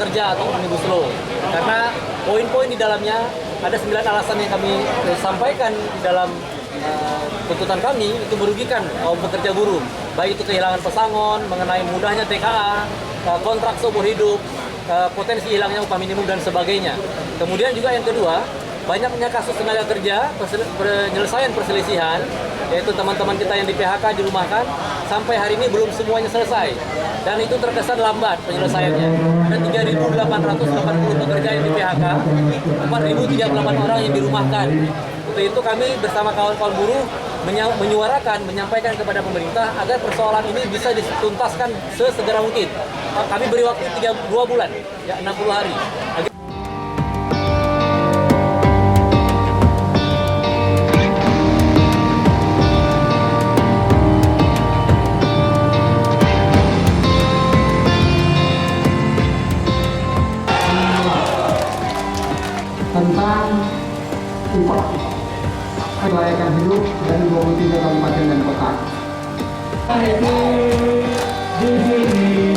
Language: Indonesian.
Kerja atau Omnibus Law. Karena poin-poin di dalamnya ada 9 alasan yang kami sampaikan di dalam tuntutan kami itu merugikan kaum pekerja buruh, baik itu kehilangan pesangon, mengenai mudahnya TKA, kontrak seumur hidup, potensi hilangnya upah minimum dan sebagainya. Kemudian juga yang kedua, banyaknya kasus tenaga kerja, penyelesaian perselisihan, yaitu teman-teman kita yang di PHK dirumahkan, sampai hari ini belum semuanya selesai. Dan itu terkesan lambat penyelesaiannya. Ada 3.880 pekerja yang di PHK, 4.038 orang yang dirumahkan. Untuk itu kami bersama kawan-kawan buruh menyampaikan kepada pemerintah agar persoalan ini bisa dituntaskan sesegera mungkin. Kami beri waktu 2 bulan, ya 60 hari. Tentang upah kelayakan hidup dari 23 kabupaten dan kota. Di sini